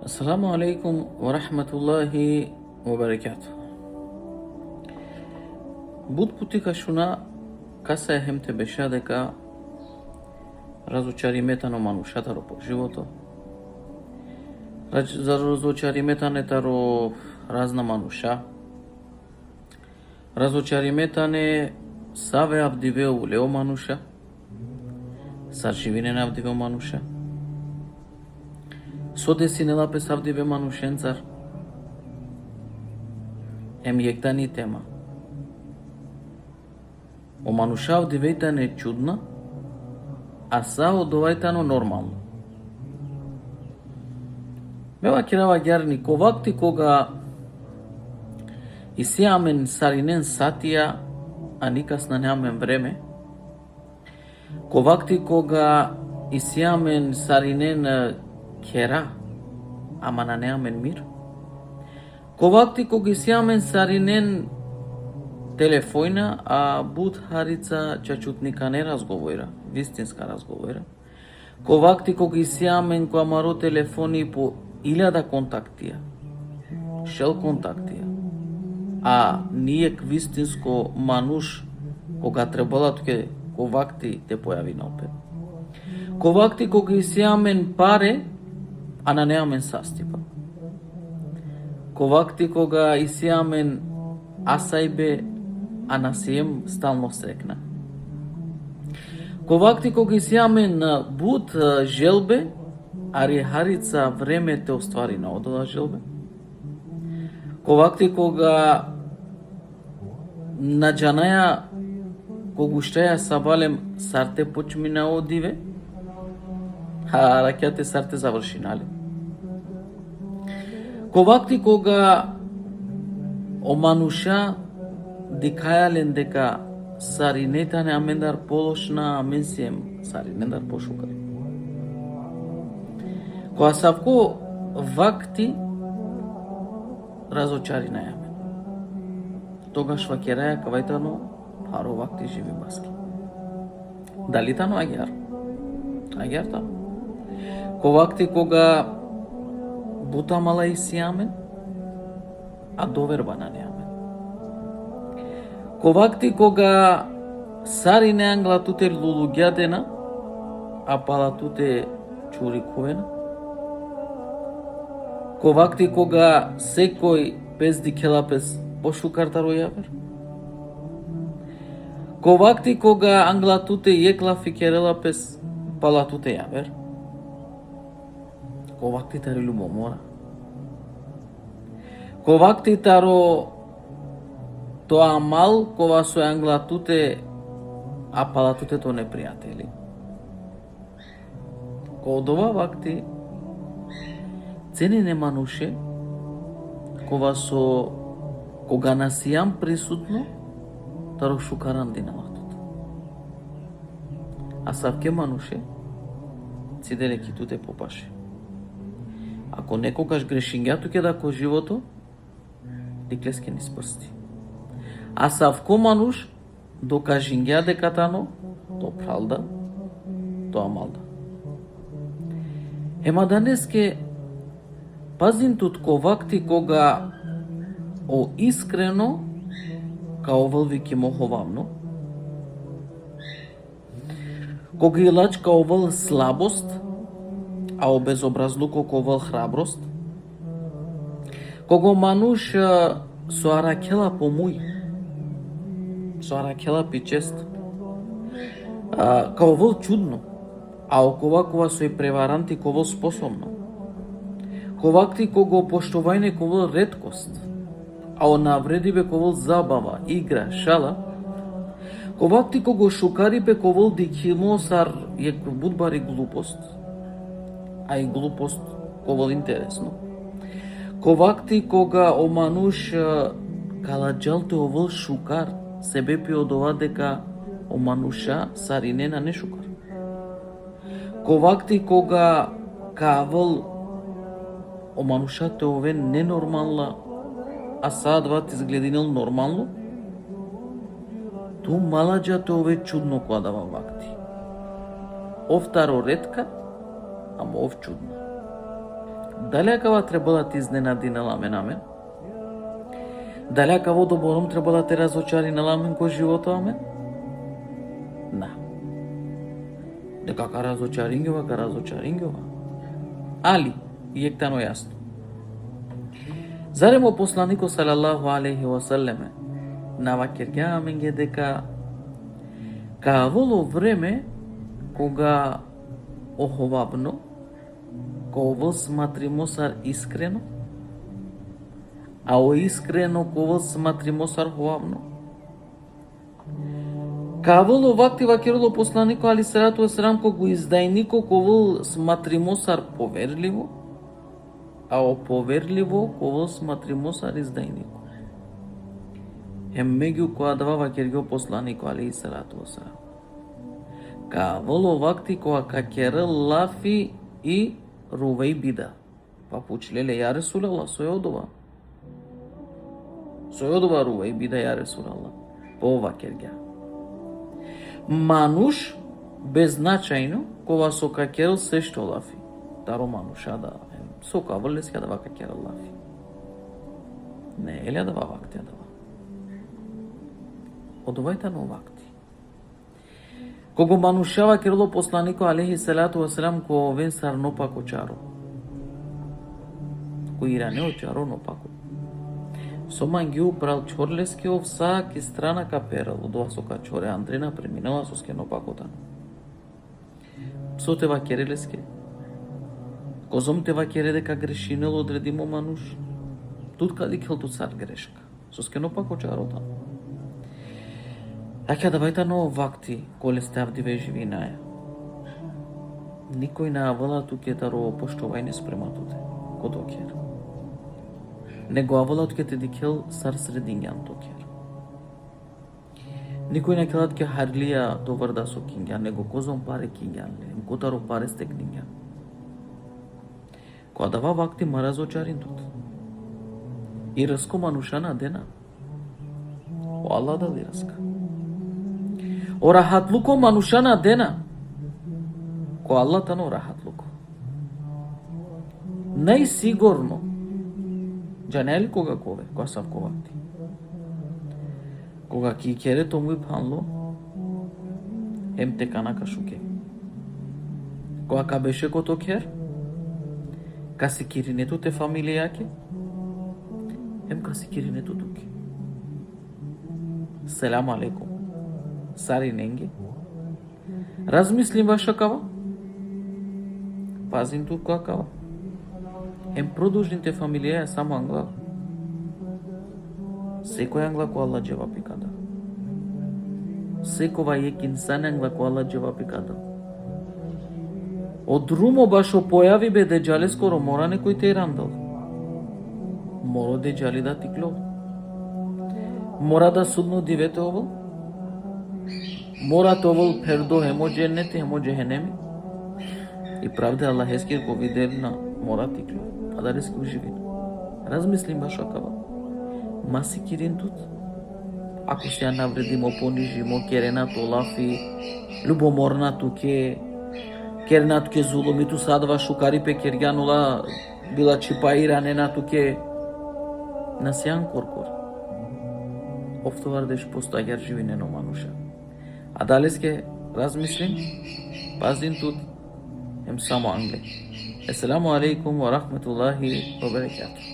Assalamu alaikum wa rahmatullahi wa barakatuh. Буд путика шуна каса хемте беша дека разочариметано манушатаро по живото. За разочариметанетаро разна мануша. Разочариметане саве абдиве улео мануша. Сарживине абдиве мануша. Содеси нелапе савдиве манушенцар. Ектани тема. О манушав дивејтане е чудна, а са одовајтано нормално. Мева кирава гјарни ковакти кога исиамен саринен сатија, а никасна неамен време. Ковакти кога исиамен саринен кера, ама на неамен мир. Ковакти кога исиамен саринен телефојна, а буд харица чачутника не разговора, вистинска разговора. Ковакти кога исиамен која маро телефони по 1000 контактија, шел контактија, а нијек вистинско мануш кога требала туке ковакти те појави наопет. Ковакти кога исиамен паре, а на неамен састипа. Ковакти кога исиамен асајбе, а на сием стално срекна. Ковакти кога исиамен буд желбе, а рехарица време те оствари на одола желбе. Ковакти кога на джанаја когуштаја сабалем сарте почмина одиве, а ракјате сарте заврши, нали? Ковакти кога омануша дикајален дека саринетане амендар полошна, амен сием саринендар пошукар. Која савко вакти разочари на јамен. Тогаш вакераја кавајтано паро вакти живи баски. Дали тано агјар? Агјар тано. Ковакти кога бутамала исиамен, а доверба на неамен. Ковакти кога сари не англатуте лулуѓадена, а палатуте чуриковена. Ковакти кога секој без дикелапес пошукартаро јавер. Ковакти кога англатуте јеклафи керелапес палатуте јавер. Ковакти тари любомора. Ковакти таро тоа мал кога со англатуте, а палатуте то непријатели. Кога вакти ценене мануше, кога насијам присутно, таро шукаран диналатуте. А савке мануше, циделе китуте попаше. Ако некогаш грешињето ке да ко живото, диклеске ни спрсти. А савко мануш докажиња дека тано, то правда, тоа малда. Ема данеске пазин тут ковакти кога о искрено као вълвики моховамно, кога илач као вăл слабост, а о безобразлуко ко вăл храброст, кога мануш со аракела помуј, со аракела пичест, као вăл чудно, а оковакова со и преваранти ко вăл способно. Ковакти кога опоштувајне ко вăл реткост, а о навредибе ко вăл забава, игра, шала. Ковакти кога шукарипе ко вăл дикимосар јек будбари глупост, а и глупост ко вăл интересно. Ковакти кога о мануш каладжалте о вăл шукар, себе пи од ова дека о мануша саринена не шукар. Ковакти кога кавăл о манушате ове ненормална, а саадват изглединел нормално, ту маладжате ове чудно која дава вакти. Овтаро ретка, ама ов чудно. Дали акава треба да ти изненади на ламен амен? Дали акаво добором треба да те разочари на ламен кој живото амен? На. Дека ка разочарингјова. Али, јектано јасно. Заремо посланико салаллаху алейхи ва саллеме навакирѓа аменге дека ка воло време кога оховабно, кога сматримосар искрено, а о искрено кога сматримосар ховабно. Кавол вакти вакироло посланико али салату вассалам кога издајнико кога сматримосар поверливо, а о поверливо кога сматримосар издајнико. Меѓу која дава вакирго посланико али салату вассалам. Кавол вакти кога какера лафи и рувеј бида. Па пучлеле ја Ресулаллах сојодова. Сојодова рувеј бида ја Ресулаллах. По вакирга. Мануш беззначајно кога со какерл се што лафи. Таро мануша да со кавол леска да какерл лафи. Не елја да вакти да. Одувајта на вакти. Кога манушава кероло посланико алейхи салату вассалам ко вен сар нопако чаро. Ко иране очаро нопако. Соман ги упрал чорлески овса ки страна каперал одова со качоре Андрена преминала со ски нопакота. Со те вакерелеске. Козом те вакере дека грешинел одредимо мануш. Тут кади кел тут сар грешка. Со ски нопако чарота. Аќа да бајта но вакти коле ставди ве живинаја. Никој на авала туке таро поштовајне спрема туте. Кодокер. Него авала туке те дикел сар средињан токер. Никој не келат ке харлија до врда со кинѓан, него козом паре кинѓан, котаро паре стекнињан. Која дава вакти маразочарин тут. И рско манушана дена. О Аллах дали рска. O rahatluko manushana dena. Ko Allah tano rahatluko. Најсигурно. Джанели кога кове, која сав ковати. Кога ки кере тому и панло, те канака шуке. Кога ка беше кото кер, ка си киринето те фамилијаке, ка си киринето туке. Селам алейкум. Сари ненге. Размислим ваша кава. Пазим тут која кава. Продолжните фамилија е само англа. Секој англа која Аллах джевапи када. Секова ек инсан англа која Аллах джевапи када. Од румо башо појави бе деџале скоро мора некој те рандал. Мора деџали да тикло. Мора да судно дивете овол. Мора овол пердо хемо дженнети хемо джехенеми. И правда Аллах ескир го видел на мора тикло. А да рески уживин. Размислим башо кава. Маси кирин тут. Ако се ја навредимо, понижимо, керена толафи, любоморна туке, керена туке зулуми ту садва шукари пе кергјанула, била чипаиранена туке. Насјан коркор. Офтовар деш постојар живинено мануша. А далеске размислим, пазин тут, само англе. Ассаламу алейкум ва рахметуллахи ва баракатух.